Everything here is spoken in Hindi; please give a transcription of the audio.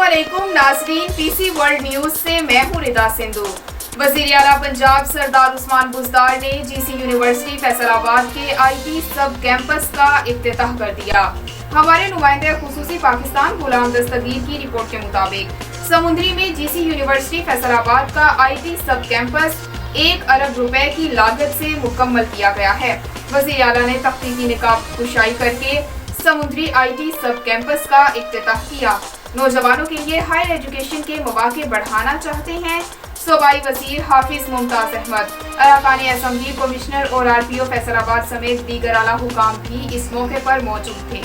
अस्सलामुअलैकुम नाजरीन, पीसी वर्ल्ड न्यूज से मैं हूं रिदा सिंधु। वजीर आला पंजाब सरदार उस्मान बुज़दार ने जीसी यूनिवर्सिटी फैसलाबाद के आईटी सब कैंपस का इफ्तिताह कर दिया। हमारे नुमाइंदे खुसूसी पाकिस्तान गुलाम दस्तगीर की रिपोर्ट के मुताबिक समुद्री में जीसी यूनिवर्सिटी फैसलाबाद का आईटी सब कैंपस 1 अरब रुपए की लागत से मुकम्मल किया गया है। वजीर आला ने तख्तीकी निकाब कुशाई करके समुद्री आईटी सब कैंपस का इफ्तिताह किया। नौजवानों के लिए हायर एजुकेशन के मौके बढ़ाना चाहते हैं। सूबाई वजीर हाफिज मुमताज अहमद, अरकान असम्बली, कमिश्नर और आरपीओ फैसलाबाद समेत दीगर आला हुकाम भी इस मौके पर मौजूद थे।